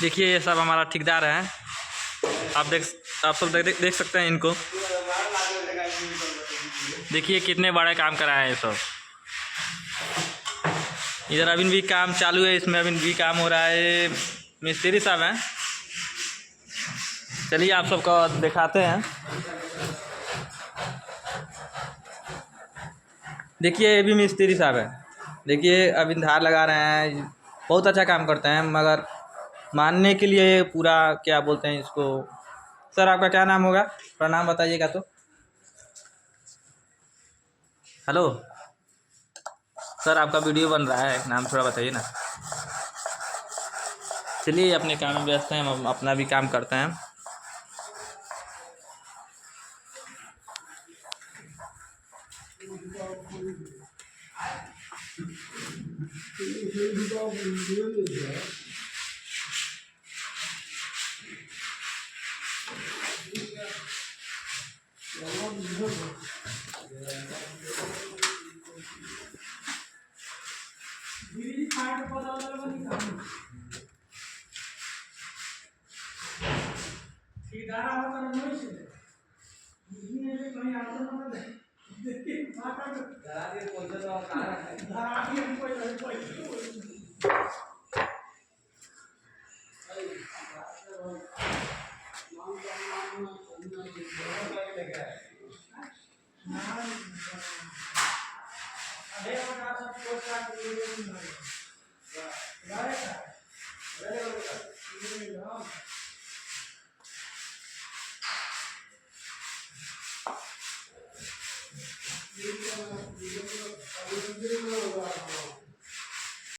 देखिए ये सब हमारा ठेकेदार है। आप सब देख सकते हैं इनको। देखिए कितने बड़े काम करा है ये सब। इधर अभी भी काम चालू है, इसमें अभी भी काम हो रहा है। मिस्त्री साहब हैं, चलिए आप सबको दिखाते हैं। देखिए ये भी मिस्त्री साहब है। देखिए अभी धार लगा रहे हैं, बहुत अच्छा काम करते हैं। मगर मानने के लिए पूरा क्या बोलते हैं इसको। सर आपका क्या नाम होगा, थोड़ा नाम बताइएगा तो। हेलो सर, आपका वीडियो बन रहा है, नाम थोड़ा बताइए ना। चलिए अपने काम में व्यस्त हैं, हम अपना भी काम करते हैं।